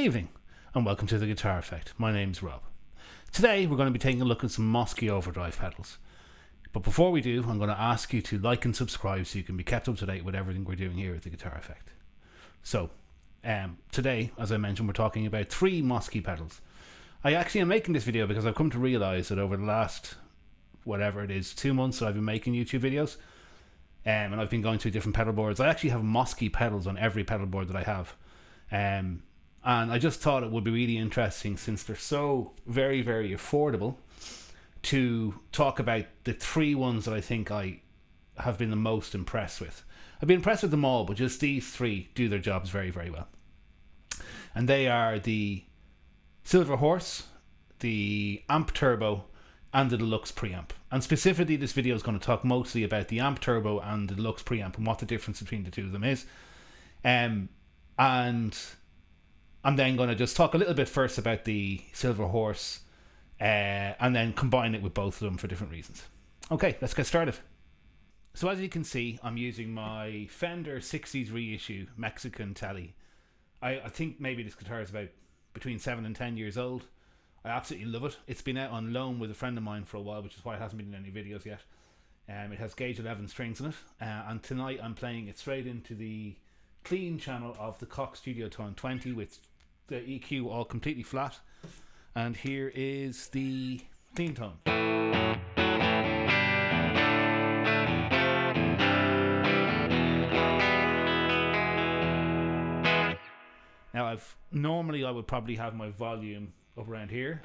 evening and welcome to The Guitar Effect. My name's Rob. Today we're going to be taking a look at some Mosky overdrive pedals. But before we do, I'm going to ask you to like and subscribe so you can be kept up to date with everything we're doing here at The Guitar Effect. So, today, as I mentioned, we're talking about 3 Mosky pedals. I actually am making this video because I've come to realise that over the last, 2 months that I've been making YouTube videos, and I've been going through different pedal boards. I actually have Mosky pedals on every pedal board that I have. And I just thought it would be really interesting, since they're so very, very affordable, to talk about the 3 ones that I think I have been the most impressed with. I've been impressed with them all, but just these 3 do their jobs very, very well. And they are the Silver Horse, the Amp Turbo, and the Deluxe Preamp. And specifically, this video is going to talk mostly about the Amp Turbo and the Deluxe Preamp and what the difference between the two of them is. And I'm then going to just talk a little bit first about the Silver Horse, and then combine it with both of them for different reasons. Okay, let's get started. So as you can see, I'm using my Fender 60s reissue Mexican Telly. I think maybe this guitar is about between 7 and 10 years old. I absolutely love it. It's been out on loan with a friend of mine for a while, which is why it hasn't been in any videos yet. It has gauge 11 strings in it, and tonight I'm playing it straight into the clean channel of the Cox Studio Tone 20 with the EQ all completely flat. And here is the clean tone. Now normally I would probably have my volume up around here.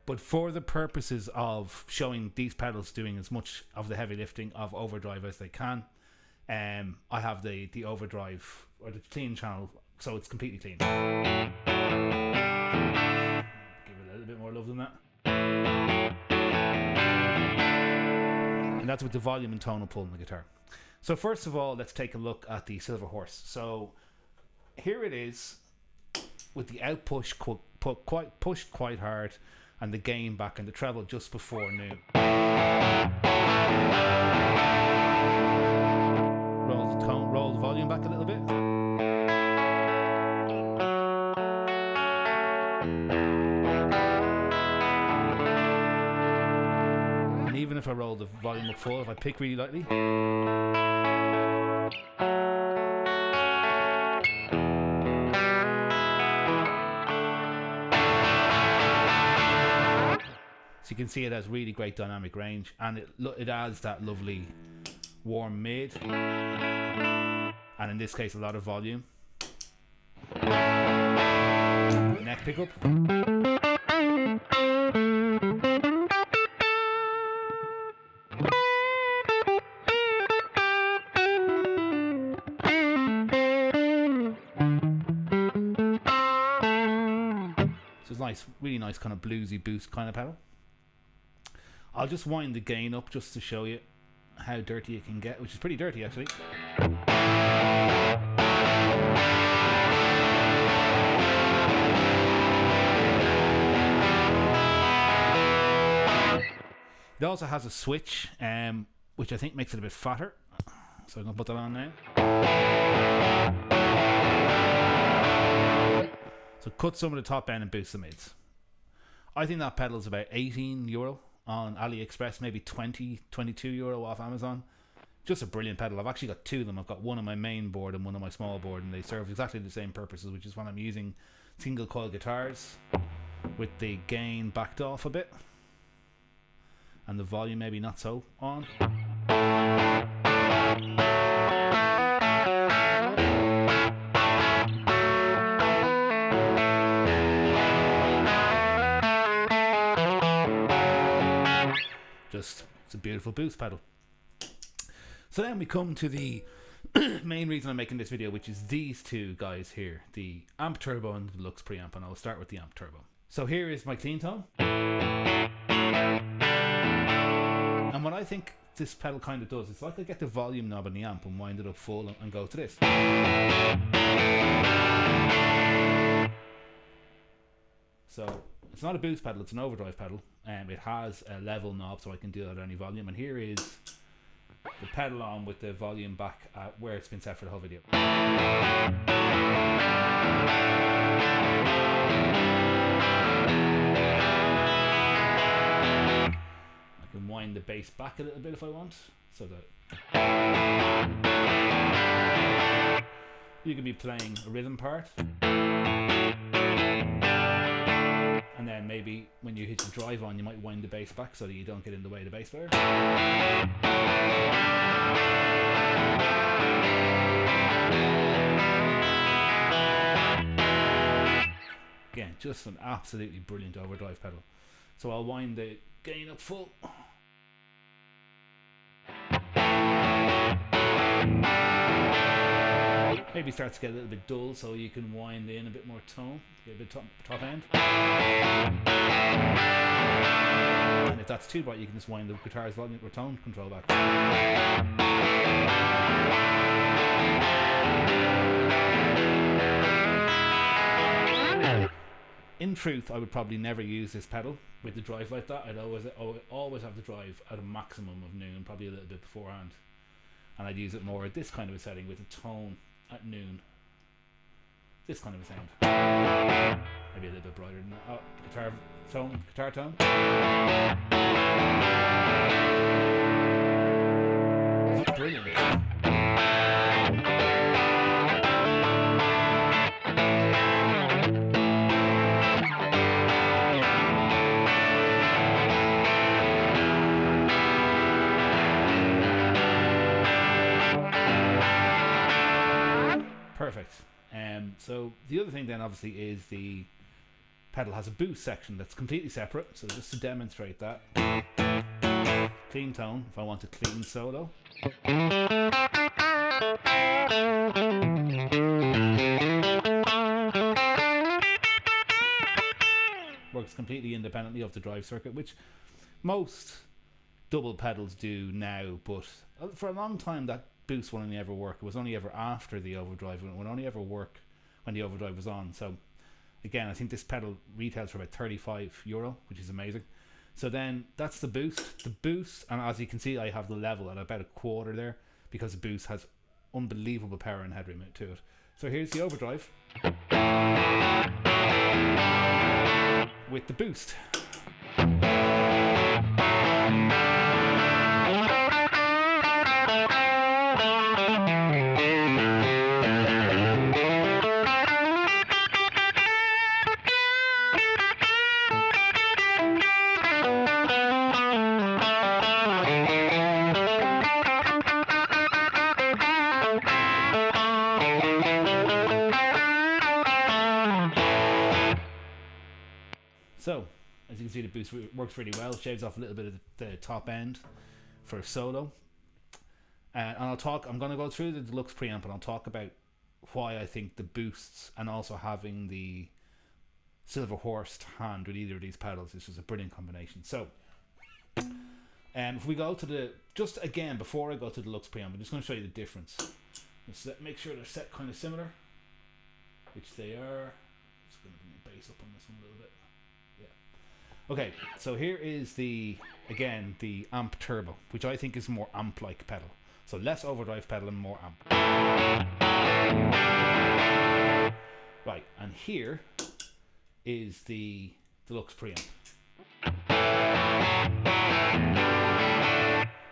But for the purposes of showing these pedals doing as much of the heavy lifting of overdrive as they can, I have the overdrive, or the clean channel, so it's completely clean. Give it a little bit more love than that. And that's with the volume and tonal pull in the guitar. So first of all, let's take a look at the Silver Horse. So here it is, with the out push pushed quite hard, and the gain back and the treble just before new. Roll the volume back a little bit. And even if I roll the volume up full, if I pick really lightly, so you can see it has really great dynamic range, and it adds that lovely warm mid, and in this case a lot of volume. Neck pickup. So it's nice, really nice kind of bluesy boost kind of pedal. I'll just wind the gain up just to show you how dirty it can get, which is pretty dirty actually. It also has a switch, which I think makes it a bit fatter. So I'm going to put that on now. So cut some of the top end and boost the mids. I think that pedal is about €18 on AliExpress, maybe 22 euro off Amazon. Just a brilliant pedal. I've actually got 2 of them. I've got one on my main board and one on my small board, and they serve exactly the same purposes, which is when I'm using single coil guitars with the gain backed off a bit and the volume maybe not so on. It's a beautiful boost pedal. So then we come to the main reason I'm making this video, which is these 2 guys here, the Amp Turbo and the Deluxe Preamp, and I'll start with the Amp Turbo. So here is my clean tone, and what I think this pedal kind of does, it's like I get the volume knob in the amp and wind it up full and go to this. So it's not a boost pedal, it's an overdrive pedal. It has a level knob, so I can do that at any volume. And here is the pedal on with the volume back at where it's been set for the whole video. I can wind the bass back a little bit if I want, so that you could be playing a rhythm part, and then maybe when you hit the drive on, you might wind the bass back so that you don't get in the way of the bass player. Again, just an absolutely brilliant overdrive pedal. So I'll wind the gain up full. Maybe starts to get a little bit dull, so you can wind in a bit more tone, get a bit top end. And if that's too bright, you can just wind the guitar's volume or tone control back. In truth, I would probably never use this pedal with the drive like that. I'd always have the drive at a maximum of noon, probably a little bit beforehand. And I'd use it more at this kind of a setting with a tone at noon. This kind of a sound. Maybe a little bit brighter than that. Oh, guitar tone. It's brilliant. Perfect. So the other thing then obviously is the pedal has a boost section that's completely separate. So just to demonstrate that, clean tone if I want a clean solo. Works completely independently of the drive circuit, which most double pedals do now, but for a long time that boost won't only ever work. It was only ever after the overdrive, and it would only ever work when the overdrive was on. So again, I think this pedal retails for about €35, which is amazing. So then that's the boost, and as you can see, I have the level at about a quarter there because the boost has unbelievable power and headroom to it. So here's the overdrive with the boost. So, as you can see, the boost works really well. Shaves off a little bit of the top end for a solo. And I'm going to go through the Deluxe Preamp, and I'll talk about why I think the boosts and also having the silver horse hand with either of these pedals is just a brilliant combination. So, if we go to just again, before I go to the Deluxe Preamp, I'm just going to show you the difference. Let's make sure they're set kind of similar, which they are. Just going to bring the bass up on this one a little bit. Okay, so here is the amp turbo, which I think is more amp-like pedal. So less overdrive pedal and more amp. Right, and here is the Deluxe Preamp. I'm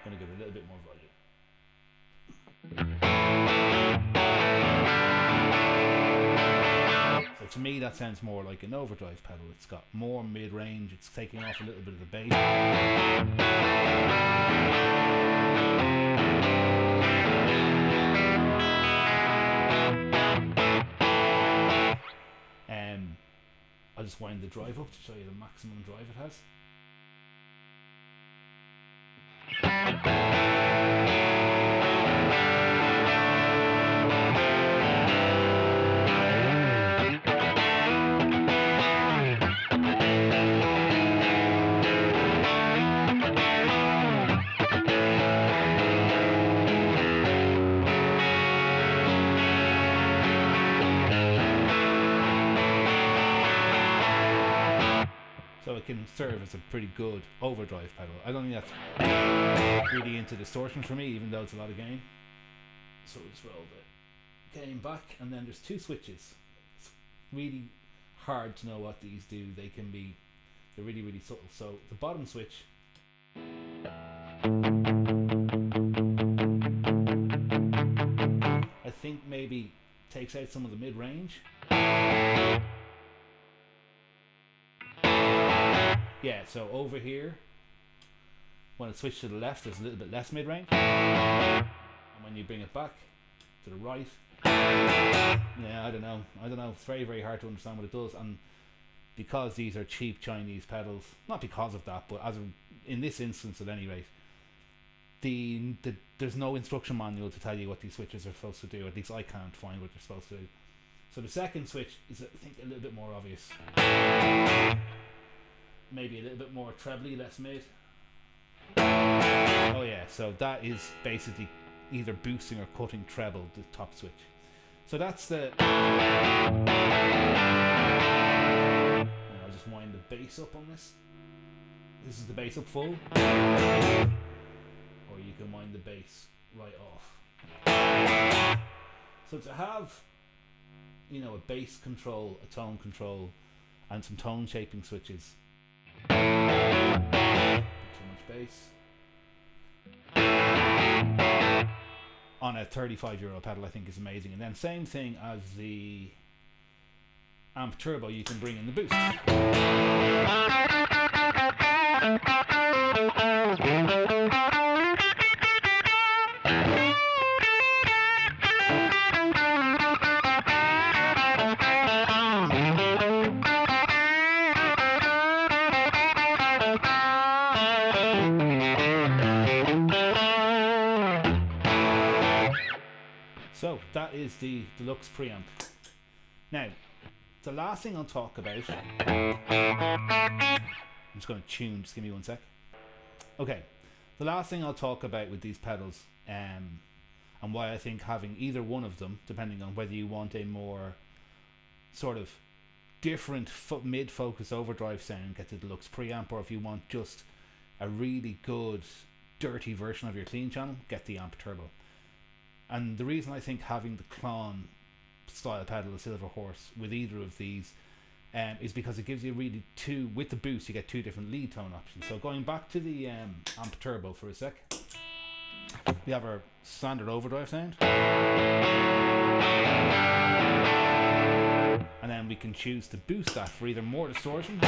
going to give it a little bit more volume. So to me that sounds more like an overdrive pedal. It's got more mid-range, it's taking off a little bit of the bass. I'll just wind the drive up to show you the maximum drive it has. So it can serve as a pretty good overdrive pedal. I don't think that's really into distortion for me, even though it's a lot of gain. So we'll just roll the gain back, and then there's two switches. It's really hard to know what these do. They're really, really subtle. So the bottom switch I think maybe takes out some of the mid-range. Yeah, so over here, when it switches to the left, there's a little bit less mid-range. And when you bring it back to the right, yeah, I don't know. It's very, very hard to understand what it does. And because these are cheap Chinese pedals, not because of that, but in this instance at any rate, there's no instruction manual to tell you what these switches are supposed to do. At least I can't find what they're supposed to do. So the second switch is, I think, a little bit more obvious. Maybe a little bit more trebly, less mid. Oh yeah, so that is basically either boosting or cutting treble, the top switch. So that's the... And I'll just wind the bass up on this. This is the bass up full. Or you can wind the bass right off. So to have, you know, a bass control, a tone control, and some tone shaping switches. Too much bass. On a €35 pedal, I think is amazing. And then same thing as the amp turbo, you can bring in the boost. So that is the Deluxe Preamp. Now, the last thing I'll talk about, I'm just going to tune, just give me one sec. Okay, the last thing I'll talk about with these pedals, and why I think having either one of them, depending on whether you want a more sort of different mid-focus overdrive sound, get the Deluxe Preamp, or if you want just a really good dirty version of your clean channel, get the Amp Turbo. And the reason I think having the Klon style pedal, the Silver Horse, with either of these is because it gives you really with the boost you get two different lead tone options. So going back to the Amp Turbo for a sec, we have our standard overdrive sound, and then we can choose to boost that for either more distortion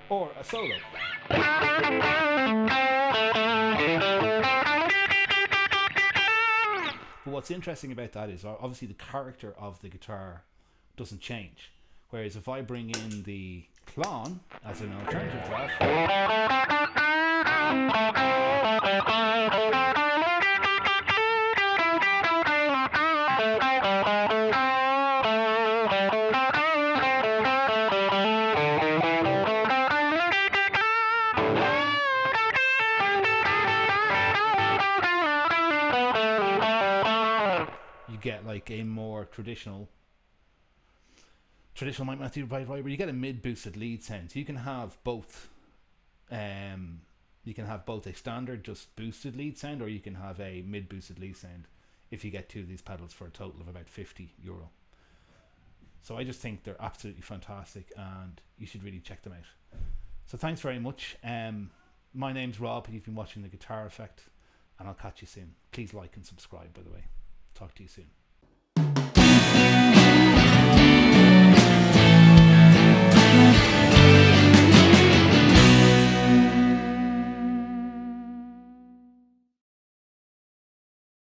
or a solo. But what's interesting about that is obviously the character of the guitar doesn't change. Whereas if I bring in the Klon as an alternative to that, get like a more traditional might not be right, where you get a mid boosted lead sound. So you can have both. You can have both a standard just boosted lead sound, or you can have a mid boosted lead sound if you get two of these pedals for a total of about €50. So I just think they're absolutely fantastic and you should really check them out. So thanks very much. My name's Rob, you've been watching The Guitar Effect, and I'll catch you soon. Please like and subscribe, by the way. Talk to you soon.